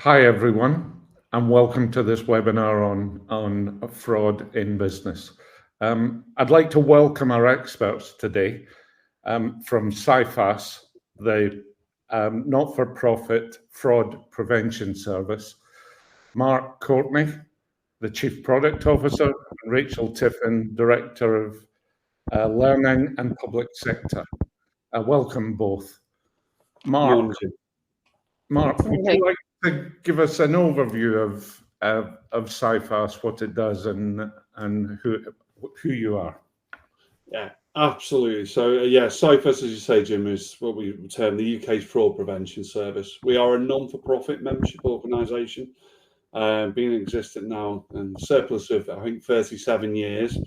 Hi everyone, and welcome to this webinar on fraud in business. I'd like to welcome our experts today from Cifas, the not-for-profit fraud prevention service, Mark Courtney, the Chief Product Officer, and Rachel Tiffin, Director of Learning and Public Sector. Welcome both. Mark, would you like to give us an overview of Cifas, what it does, and who you are? Yeah, absolutely. So Cifas, as you say, Jim, is what we term the UK's fraud prevention service. We are a non-for-profit membership organisation, been in existence now and surplus of I think 37 years.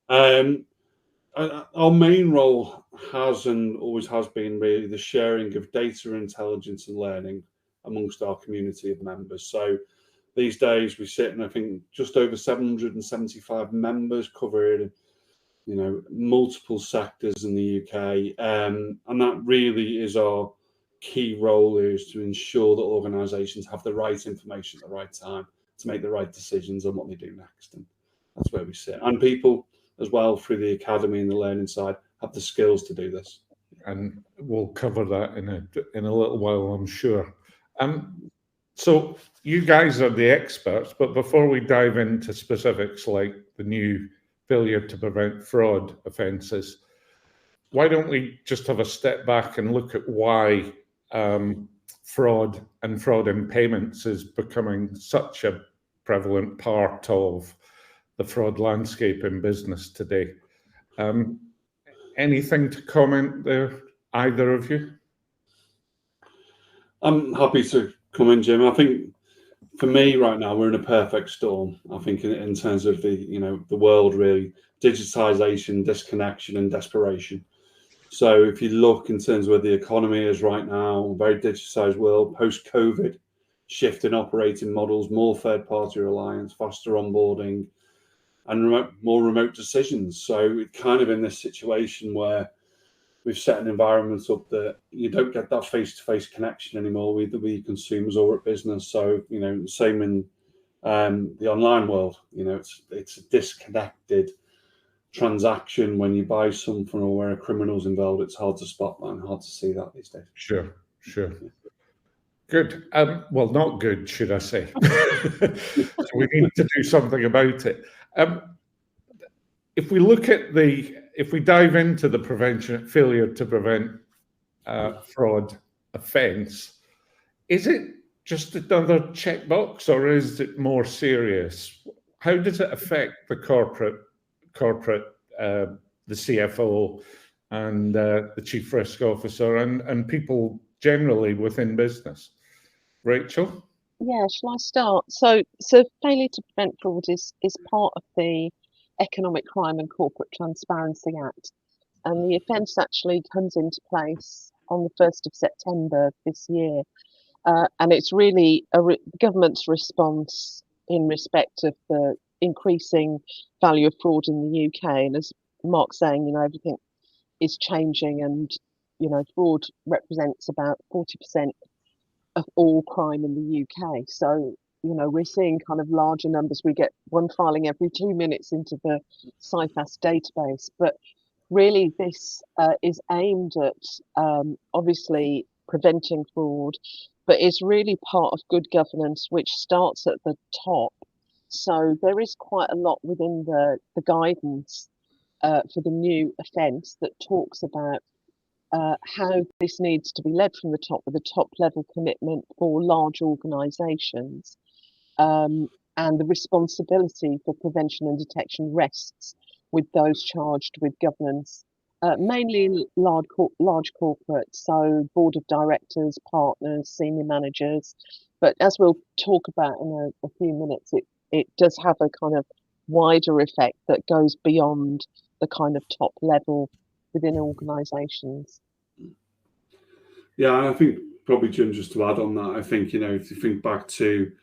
Our main role has and always has been really the sharing of data, intelligence, and learning amongst our community of members. So these days we sit in, I think, just over 775 members covering, multiple sectors in the UK, and that really is our key role, is to ensure that organisations have the right information at the right time to make the right decisions on what they do next, and that's where we sit. And people as well through the academy and the learning side have the skills to do this. And we'll cover that in a little while, I'm sure. So you guys are the experts, but before we dive into specifics like the new failure to prevent fraud offences, why don't we just have a step back and look at why fraud and fraud in payments is becoming such a prevalent part of the fraud landscape in business today. Anything to comment there, either of you? I'm happy to come in, Jim. I think for me right now, we're in a perfect storm. I think in terms of the world, really, digitization, disconnection, and desperation. So if you look in terms of where the economy is right now, a very digitized world, post-COVID, shift in operating models, more third-party reliance, faster onboarding, and more remote decisions. So it's kind of in this situation where we've set an environment up that you don't get that face-to-face connection anymore, either with consumers or at business. So, same in the online world. It's a disconnected transaction when you buy something, or where a criminal's involved. It's hard to spot that and hard to see that these days. Sure. Good. Well, not good, should I say? So we need to do something about it. If we dive into the failure to prevent fraud offence, is it just another checkbox, or is it more serious? How does it affect the corporate, the CFO, and the chief risk officer, and people generally within business? Rachel? Yeah, shall I start? So failure to prevent fraud is part of the Economic Crime and Corporate Transparency Act, and the offence actually comes into place on the 1st of September this year, and it's really the government's response in respect of the increasing value of fraud in the UK. And as Mark's saying, everything is changing, and fraud represents about 40% of all crime in the UK. So we're seeing kind of larger numbers. We get one filing every 2 minutes into the Cifas database. But really, this is aimed at obviously preventing fraud, but is really part of good governance, which starts at the top. So there is quite a lot within the guidance for the new offence that talks about how this needs to be led from the top, with a top level commitment for large organisations, and the responsibility for prevention and detection rests with those charged with governance, mainly large corporates, so board of directors, partners, senior managers. But as we'll talk about in a few minutes, it does have a kind of wider effect that goes beyond the kind of top level within organisations. Yeah, and I think probably, Jim, just to add on that, I think, if you think back to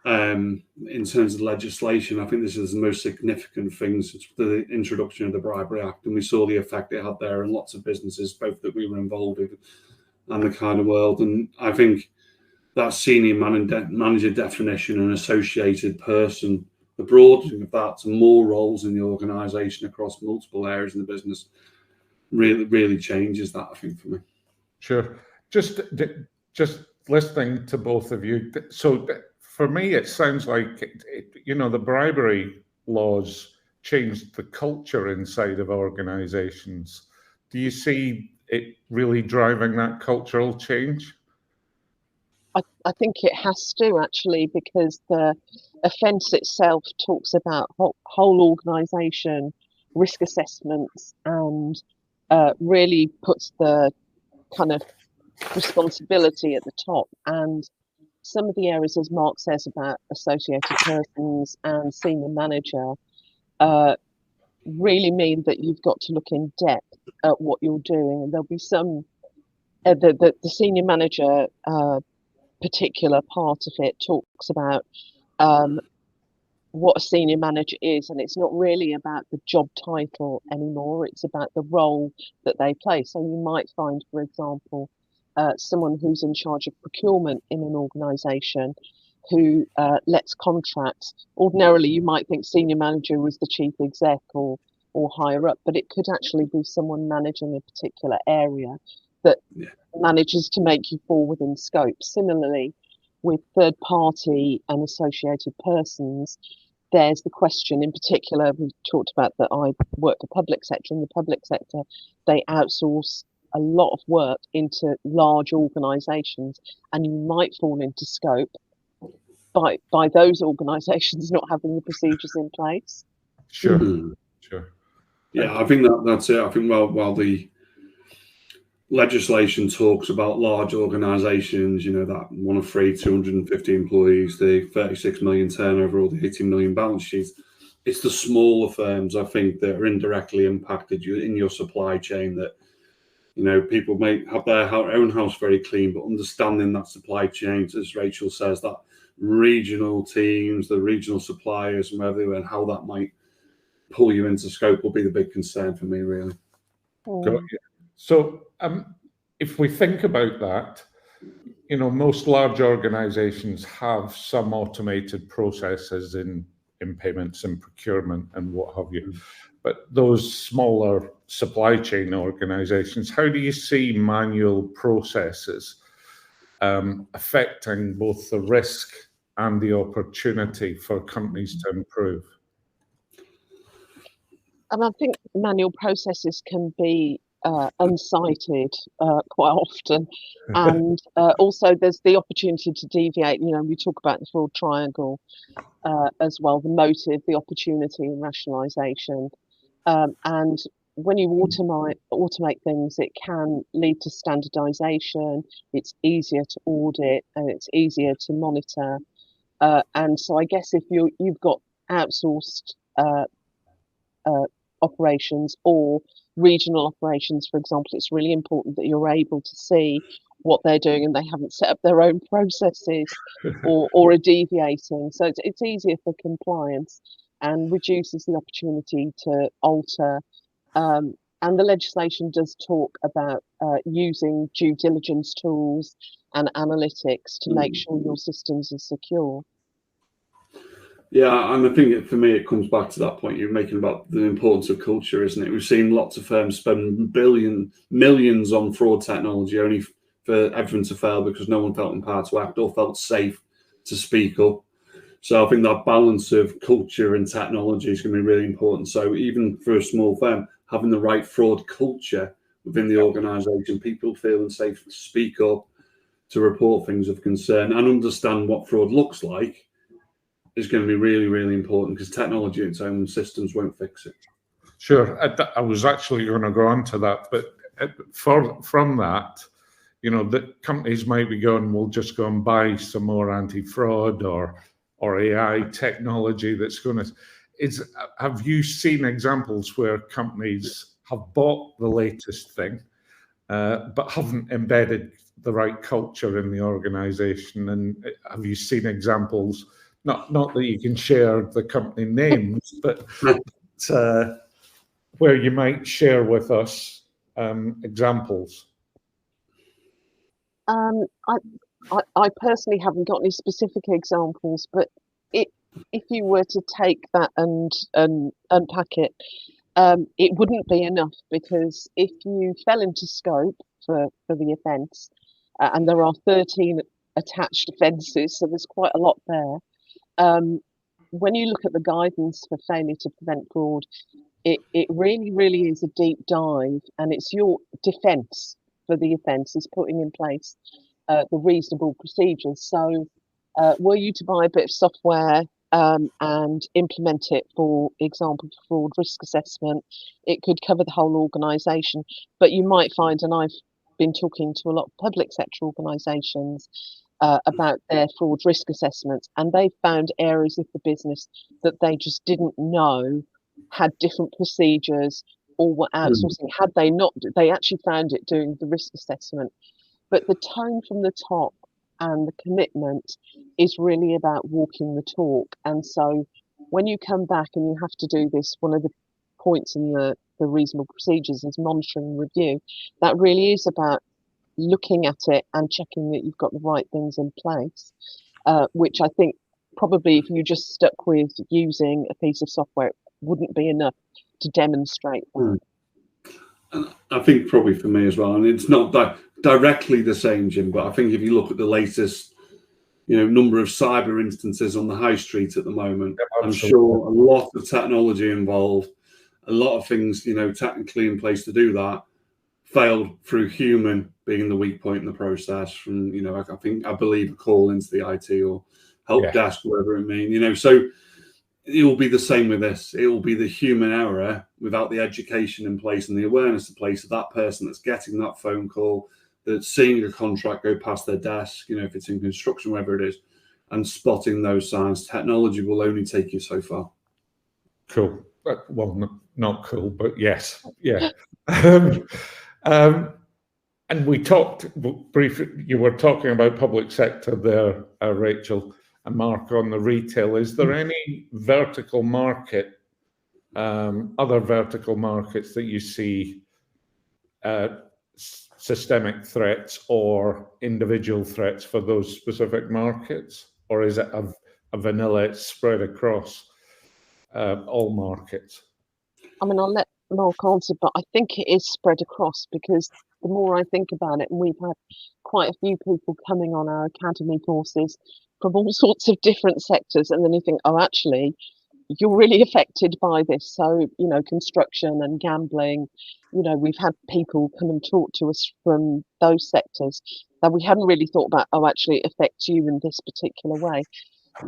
in terms of legislation, I think this is the most significant thing since the introduction of the Bribery Act, and we saw the effect it had there in lots of businesses, both that we were involved with and the kind of world. And I think that senior manager definition and associated person, the broadening of that to more roles in the organisation across multiple areas in the business really changes that, I think, for me. Sure. Just listening to both of you. So for me, it sounds like, the bribery laws changed the culture inside of organizations. Do you see it really driving that cultural change? I think it has to, actually, because the offence itself talks about whole organisation risk assessments and really puts the kind of responsibility at the top. And some of the areas, as Mark says, about associated persons and senior manager really mean that you've got to look in depth at what you're doing. And there'll be some, the senior manager particular part of it talks about what a senior manager is, and it's not really about the job title anymore, it's about the role that they play. So you might find, for example, someone who's in charge of procurement in an organisation who lets contracts. Ordinarily you might think senior manager was the chief exec or higher up, but it could actually be someone managing a particular area that manages to make you fall within scope. Similarly, with third party and associated persons, there's the question in particular, we talked about that I work for public sector. In the public sector, they outsource a lot of work into large organisations, and you might fall into scope by those organisations not having the procedures in place. Sure. Yeah, I think that's it. I think while the legislation talks about large organisations, that one of 250 employees, the 36 million turnover, or the 18 million balance sheets. It's the smaller firms, I think, that are indirectly impacted in your supply chain. That people may have their own house very clean, but understanding that supply chain, as Rachel says, that regional teams, the regional suppliers, and how that might pull you into scope will be the big concern for me, really. So if we think about that, most large organizations have some automated processes in payments and procurement and what have you. But those smaller supply chain organizations, how do you see manual processes affecting both the risk and the opportunity for companies to improve? And I think manual processes can be unsighted quite often, and also there's the opportunity to deviate. We talk about the fraud triangle as well: the motive, the opportunity, and rationalisation. And when you automate things, it can lead to standardisation. It's easier to audit and it's easier to monitor. And so I guess if you've got outsourced operations or regional operations, for example, it's really important that you're able to see what they're doing and they haven't set up their own processes or are deviating. So it's easier for compliance and reduces the opportunity to alter. And the legislation does talk about using due diligence tools and analytics to make sure your systems are secure. Yeah, and I think for me, it comes back to that point you're making about the importance of culture, isn't it? We've seen lots of firms spend millions on fraud technology only for everyone to fail because no one felt empowered to act or felt safe to speak up. So I think that balance of culture and technology is going to be really important. So even for a small firm, having the right fraud culture within the organisation, people feeling safe to speak up, to report things of concern and understand what fraud looks like, is going to be really, really important, because technology in its own systems won't fix it. Sure. I was actually going to go on to that, but from that, the companies might be going, we'll just go and buy some more anti-fraud or AI technology that's going to... Have you seen examples where companies have bought the latest thing, but haven't embedded the right culture in the organization? And have you seen examples... Not that you can share the company names, but where you might share with us examples? I personally haven't got any specific examples, but if you were to take that and unpack it, it wouldn't be enough, because if you fell into scope for the offence, and there are 13 attached offences, so there's quite a lot there. When you look at the guidance for failure to prevent fraud, it really is a deep dive, and it's your defence for the offence is putting in place the reasonable procedures. So were you to buy a bit of software and implement it, for example, for fraud risk assessment, it could cover the whole organisation. But you might find, and I've been talking to a lot of public sector organisations about their fraud risk assessments, and they found areas of the business that they just didn't know had different procedures or were outsourcing. Had they not, they actually found it doing the risk assessment. But the tone from the top and the commitment is really about walking the talk. And so when you come back and you have to do this, one of the points in the reasonable procedures is monitoring and review. That really is about looking at it and checking that you've got the right things in place, which I think probably if you just stuck with using a piece of software, it wouldn't be enough to demonstrate that. And I think probably for me as well, and it's not directly the same, Jim, but I think if you look at the latest, number of cyber instances on the high street at the moment, I'm sure a lot of technology involved, a lot of things, technically in place to do that, failed through human being the weak point in the process. From I believe a call into the IT or help desk, whatever it means. So it will be the same with this. It will be the human error without the education in place and the awareness in place of that person that's getting that phone call, that's seeing a contract go past their desk, if it's in construction, wherever it is, and spotting those signs. Technology will only take you so far. Cool. Well, not cool, but yes. Yeah. And we talked briefly, you were talking about public sector there, Rachel and Mark, on the retail. Is there any vertical market, other vertical markets that you see systemic threats or individual threats for those specific markets? Or is it a vanilla, it's spread across all markets? I mean, I'll let Mark answer, but I think it is spread across, because the more I think about it, and we've had quite a few people coming on our academy courses from all sorts of different sectors, and then you think, oh, actually, you're really affected by this. So, construction and gambling, we've had people come and talk to us from those sectors that we hadn't really thought about, oh, actually, it affects you in this particular way.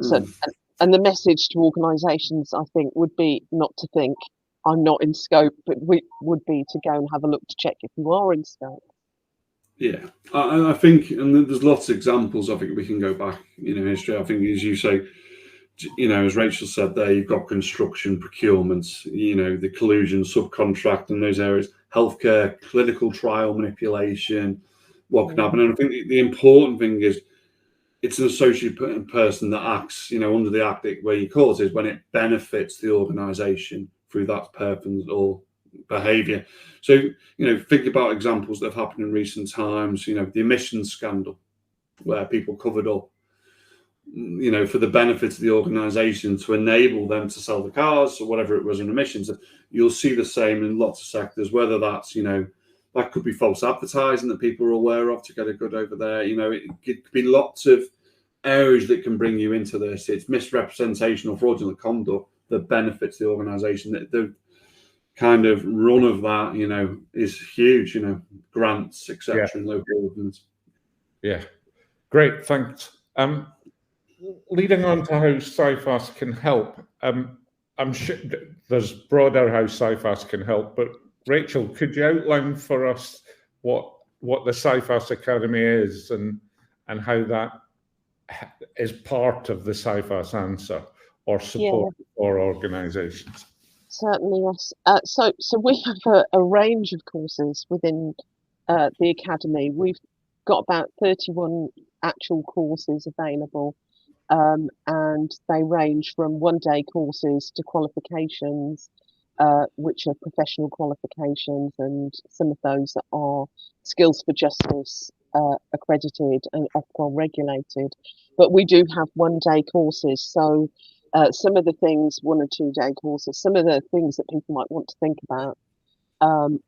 So, and the message to organisations, I think, would be not to think, I'm not in scope, but would be to go and have a look to check if you are in scope. Yeah, I think, and there's lots of examples. I think we can go back, history. I think, as you say, as Rachel said there, you've got construction, procurements, the collusion, subcontract in those areas, healthcare, clinical trial manipulation, what can happen. And I think the important thing is it's an associate person that acts, under the act where you cause is when it benefits the organisation through that person or behaviour. So, think about examples that have happened in recent times, the emissions scandal, where people covered up, for the benefit of the organisation to enable them to sell the cars or whatever it was in emissions. You'll see the same in lots of sectors, whether that's, that could be false advertising that people are aware of to get a good over there. It could be lots of areas that can bring you into this. It's misrepresentation or fraudulent conduct that benefits the organisation. The kind of run of that, is huge, grants, etc., and local governments. Yeah, great, thanks. Leading on to how Cifas can help, I'm sure there's broader how Cifas can help, but Rachel, could you outline for us what the Cifas Academy is and how that is part of the Cifas answer or support for organisations? Certainly, yes. So we have a range of courses within the Academy. We've got about 31 actual courses available, and they range from one-day courses to qualifications, which are professional qualifications, and some of those are skills for justice accredited and Ofqual regulated, but we do have 1-day courses. So some of the things, 1 or 2-day courses, some of the things that people might want to think about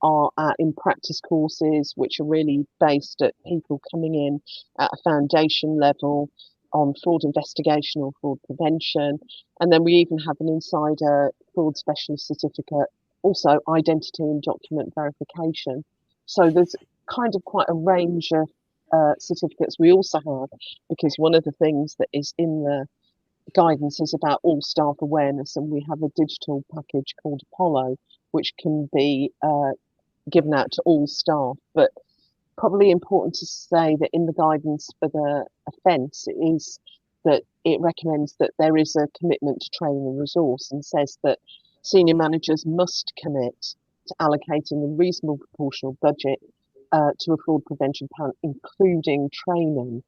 are in practice courses, which are really based at people coming in at a foundation level on fraud investigation or fraud prevention. And then we even have an insider fraud specialist certificate, also identity and document verification. So there's kind of quite a range of certificates we also have, because one of the things that is in the guidance is about all staff awareness, and we have a digital package called Apollo, which can be given out to all staff. But probably important to say that in the guidance for the offence is that it recommends that there is a commitment to training and resource, and says that senior managers must commit to allocating a reasonable proportional budget to a fraud prevention plan, including training,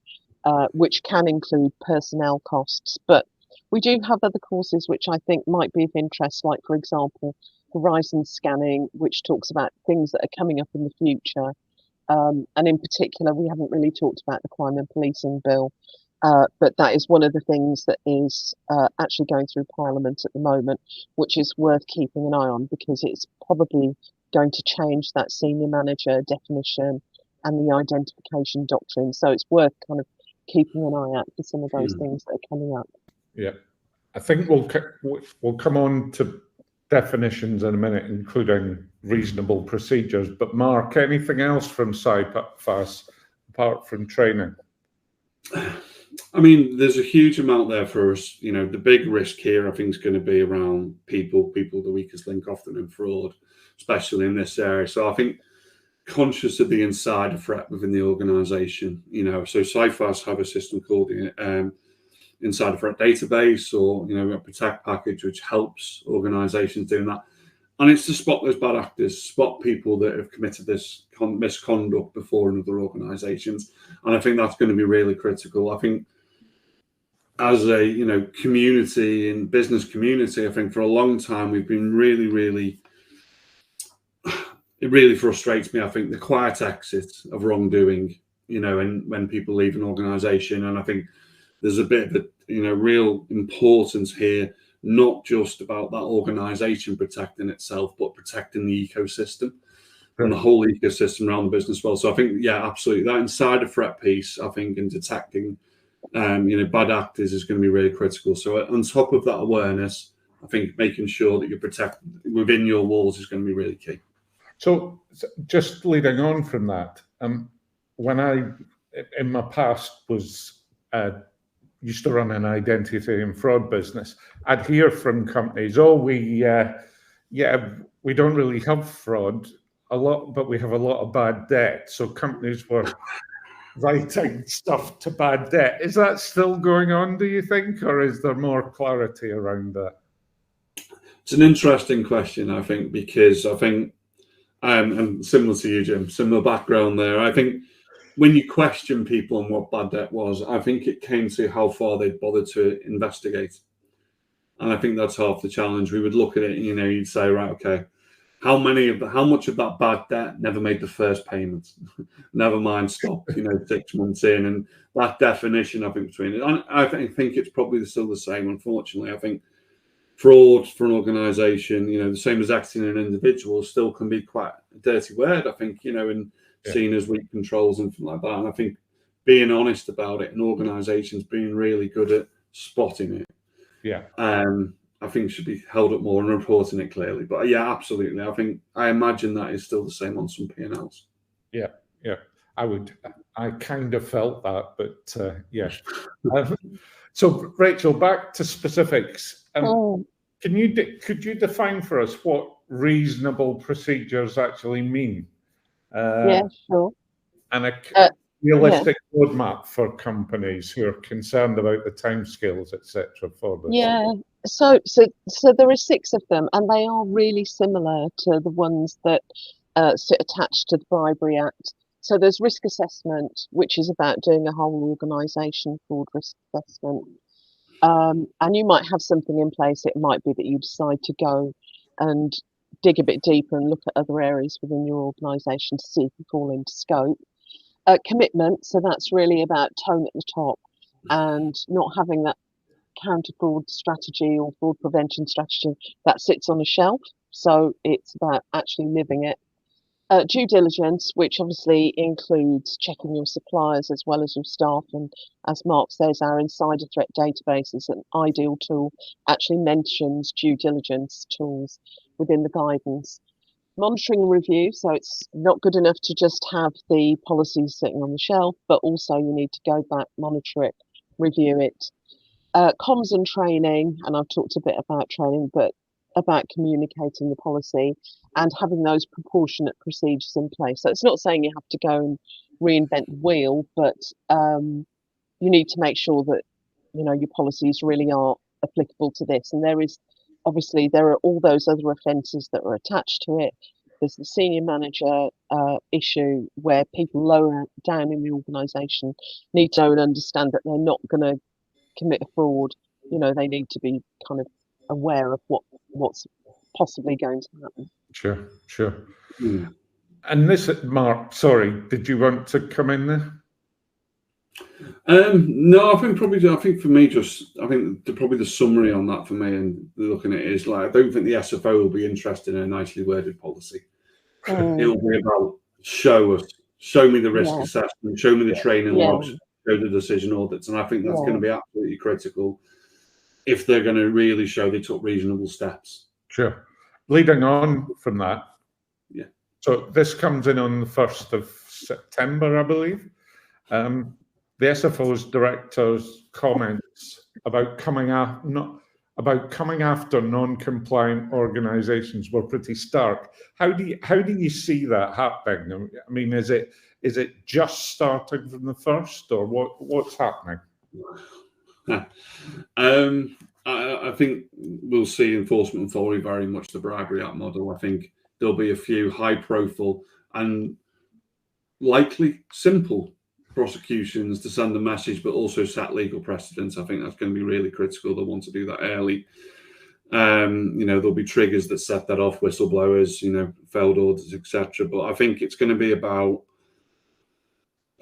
which can include personnel costs. But we do have other courses which I think might be of interest, like, for example, horizon scanning, which talks about things that are coming up in the future. And in particular, we haven't really talked about the crime and policing bill, but that is one of the things that is actually going through Parliament at the moment, which is worth keeping an eye on, because it's probably going to change that senior manager definition and the identification doctrine. So it's worth kind of keeping an eye out for some of those things that are coming up. Yeah, I think we'll come on to definitions in a minute, including reasonable procedures. But Mark, anything else from Cifas apart from training? I mean, there's a huge amount there for us. You know, the big risk here, I think, is going to be around people, the weakest link often in fraud, especially in this area. So I think conscious of the insider threat within the organisation, you know, so Cifas have a system called the Insider Threat Database, or, you know, a Protect package, which helps organisations doing that. And it's to spot those bad actors, spot people that have committed this misconduct before in other organisations. And I think that's going to be really critical. I think as a, you know, community and business community, I think for a long time we've been really, it really frustrates me, I think, the quiet exit of wrongdoing, you know, and when people leave an organisation. And I think there's a bit of a, you know, real importance here, not just about that organisation protecting itself, but protecting the ecosystem and the whole ecosystem around the business as well. So I think, yeah, absolutely, that insider threat piece, I think, in detecting, you know, bad actors is going to be really critical. So on top of that awareness, I think making sure that you're protected within your walls is going to be really key. So just leading on from that, when I, in my past, was used to run an identity and fraud business, I'd hear from companies, oh, we don't really have fraud a lot, but we have a lot of bad debt. So companies were writing stuff to bad debt. Is that still going on, do you think, or is there more clarity around that? It's an interesting question, I think, because I think, and similar to you, Jim, similar background there. I think when you question people on what bad debt was, I think it came to how far they'd bothered to investigate. And I think that's half the challenge. We would look at it and, you know, you'd say, right, okay, how much of that bad debt never made the first payment? Never mind, stopped, you know, 6 months in. And that definition, I think, between it, I think it's probably still the same, unfortunately. I think fraud for an organisation, you know, the same as acting in an individual, still can be quite a dirty word, I think, you know, and seen as weak controls and things like that. And I think being honest about it, and organisations being really good at spotting it, I think should be held up more and reporting it clearly. But yeah, absolutely. I imagine that is still the same on some P&Ls. Yeah. I kind of felt that, but yeah. So Rachel, back to specifics. Could you define for us what reasonable procedures actually mean? Yeah, sure. And a realistic roadmap for companies who are concerned about the timescales, etc. for this. Yeah. So there are 6 of them, and they are really similar to the ones that sit attached to the Bribery Act. So there's risk assessment, which is about doing a whole organisation fraud risk assessment. And you might have something in place. It might be that you decide to go and dig a bit deeper and look at other areas within your organisation to see if you fall into scope. Commitment, so that's really about tone at the top and not having that counter fraud strategy or fraud prevention strategy that sits on a shelf. So it's about actually living it. Due diligence, which obviously includes checking your suppliers as well as your staff. And as Mark says, our insider threat database is an ideal tool, actually mentions due diligence tools within the guidance. Monitoring and review, so it's not good enough to just have the policies sitting on the shelf, but also you need to go back, monitor it, review it. Comms and training, and I've talked a bit about training, but about communicating the policy and having those proportionate procedures in place. So it's not saying you have to go and reinvent the wheel, but you need to make sure that your policies really are applicable to this. And there are all those other offences that are attached to it. There's the senior manager issue where people lower down in the organisation need to know and understand that they're not going to commit a fraud. They need to be kind of aware of what's possibly going to happen. Sure. And this, Mark, sorry, did you want to come in there? No, I think for me, probably the summary on that for me and looking at it is I don't think the SFO will be interested in a nicely worded policy. It will be about show me the risk assessment, show me the training logs, show the decision audits, and I think that's going to be absolutely critical if they're going to really show they took reasonable steps. Sure. Leading on from that, so this comes in on the 1st of September, I believe. The SFO's director's comments about coming after non-compliant organisations were pretty stark. How do you see that happening? I mean, is it just starting from the 1st, or what's happening? I think we'll see enforcement following very much the Bribery Act model. I think there'll be a few high-profile and likely simple prosecutions to send a message, but also set legal precedents. I think that's going to be really critical. They'll want to do that early. There'll be triggers that set that off, whistleblowers, failed orders, etc. But I think it's going to be about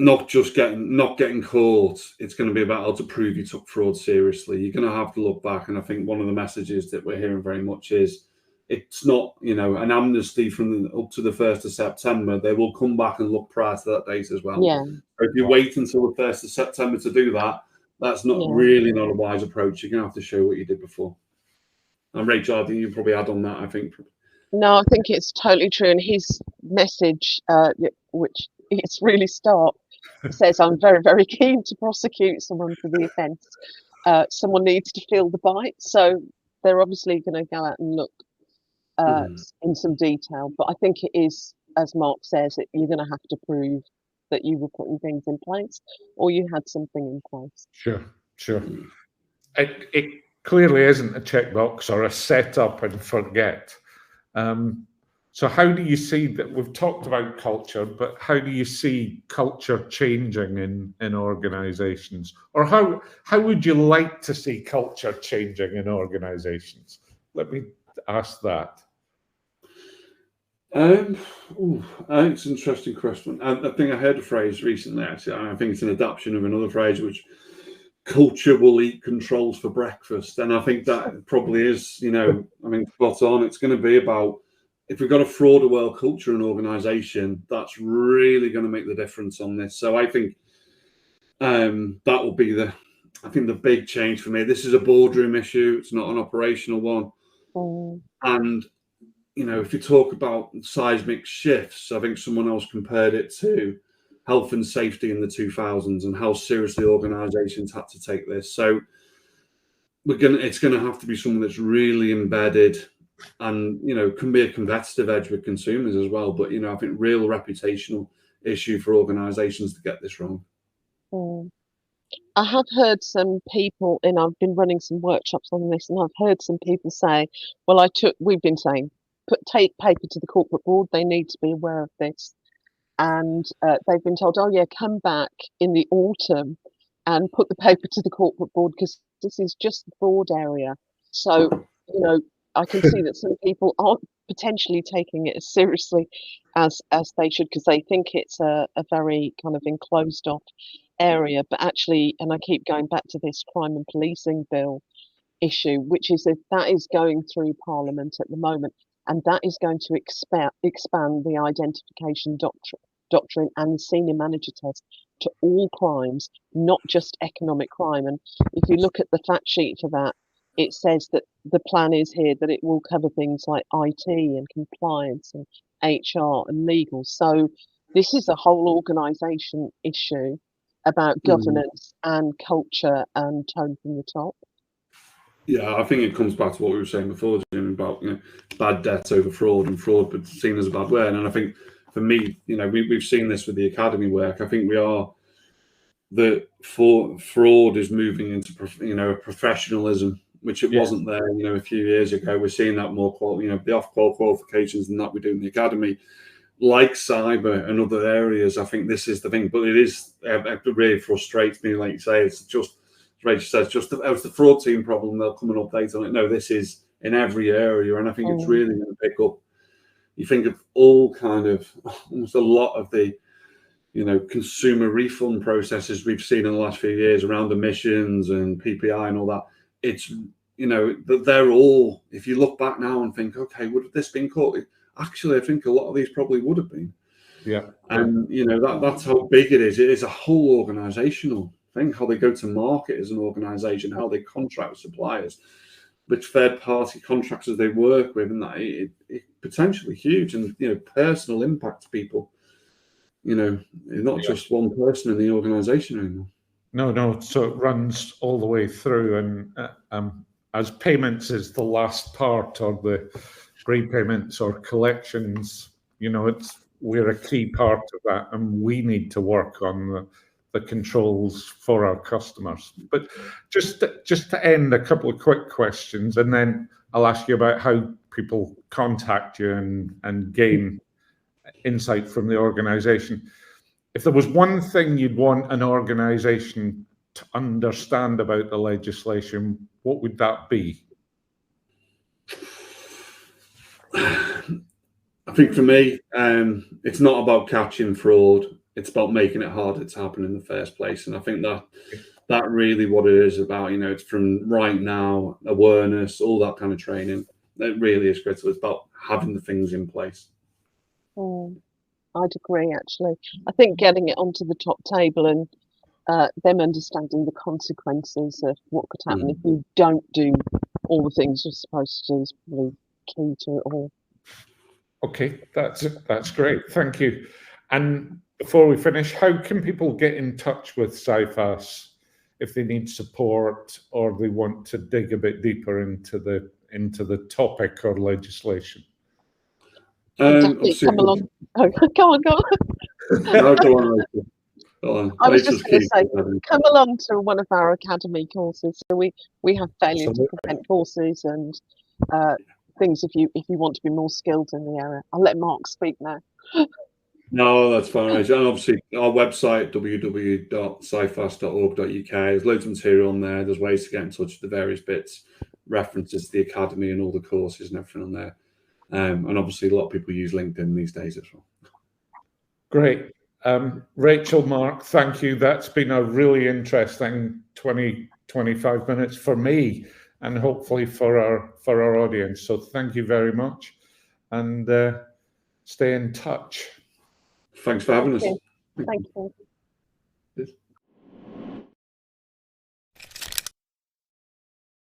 not getting caught. It's going to be about how to prove you took fraud seriously. You're going to have to look back, and I think one of the messages that we're hearing very much is it's not an amnesty from up to the 1st of September. They will come back and look prior to that date as well. So if you wait until the 1st of September to do that, that's not a wise approach. You're going to have to show what you did before. And Rachel, I think you probably add on that. I think. No, I think it's totally true. And his message, which it's really stark, says, "I'm very, very keen to prosecute someone for the offence. Someone needs to feel the bite." So they're obviously going to go out and look in some detail. But I think it is, as Mark says, you're going to have to prove that you were putting things in place or you had something in place. Sure. It clearly isn't a checkbox or a set up and forget. So how do you see that? We've talked about culture, but how do you see culture changing in organisations? Or how would you like to see culture changing in organisations? Let me ask that. It's an interesting question. I think I heard a phrase recently, actually. I think it's an adaptation of another phrase, which culture will eat controls for breakfast. And I think that probably is, spot on. It's going to be about, if we've got a fraud aware culture in an organisation, that's really going to make the difference on this. So I think that will be the big change for me. This is a boardroom issue. It's not an operational one. And, if you talk about seismic shifts, I think someone else compared it to health and safety in the 2000s and how seriously organisations had to take this. So it's going to have to be someone that's really embedded and, can be a competitive edge with consumers as well. But, I think real reputational issue for organisations to get this wrong. I have heard some people, and I've been running some workshops on this, and I've heard some people say, well, we've been saying, take paper to the corporate board. They need to be aware of this. And they've been told, come back in the autumn and put the paper to the corporate board because this is just the fraud area. So, I can see that some people aren't potentially taking it as seriously as they should, because they think it's a very kind of enclosed off area. But actually, and I keep going back to this crime and policing bill issue, which is that is going through Parliament at the moment, and that is going to expand the identification doctrine and the senior manager test to all crimes, not just economic crime. And if you look at the fact sheet for that, it says that the plan is here that it will cover things like IT and compliance and HR and legal. So this is a whole organisation issue about governance and culture and tone from the top. Yeah, I think it comes back to what we were saying before, Jim, about bad debt over fraud, and fraud but seen as a bad word. And I think for me, we've seen this with the academy work. I think fraud is moving into a professionalism, which it wasn't there a few years ago. We're seeing that more the off-call qualifications than that we do in the academy, like cyber and other areas. I think this is the thing, but it really frustrates me. Like you say, it's just, Rachel says, just as the fraud team problem, they'll come and update on it. No, this is in every area, and I think it's really going to pick up. You think of all kind of almost a lot of the consumer refund processes we've seen in the last few years around emissions and PPI and all that. It's they're all, if you look back now and think, okay, would this been caught? Actually, I think a lot of these probably would have been. Yeah. And that's how big it is. It is a whole organizational thing, how they go to market as an organization, how they contract with suppliers, which third party contractors they work with, and that it potentially huge, and personal impact to people. Not just one person in the organization anymore. No. So it runs all the way through, and as payments is the last part of the prepayments or collections, we're a key part of that, and we need to work on the controls for our customers. But just to end, a couple of quick questions, and then I'll ask you about how people contact you and gain insight from the organization. If there was one thing you'd want an organization to understand about the legislation, what would that be? I think for me, it's not about catching fraud. It's about making it harder to happen in the first place. And I think that really what it is about, it's from right now, awareness, all that kind of training. It really is critical. It's about having the things in place. I'd agree, actually. I think getting it onto the top table and them understanding the consequences of what could happen if you don't do all the things you're supposed to do is probably key to it all. Okay, that's great. Thank you. And before we finish, how can people get in touch with Cifas if they need support or they want to dig a bit deeper into the topic or legislation? Definitely come along. Oh, go on. No, go on. I was just going to say, come along to one of our academy courses. So we have failure to prevent courses and things if you want to be more skilled in the area. I'll let Mark speak now. No, that's fine. And obviously, our website, www.cifas.org.uk, there's loads of material on there. There's ways to get in touch with the various bits, references to the academy and all the courses and everything on there. And obviously, a lot of people use LinkedIn these days as well. Great. Rachel, Mark, thank you. That's been a really interesting 20-25 minutes for me and hopefully for our audience. So thank you very much, and stay in touch. Thanks for having us. Thank you.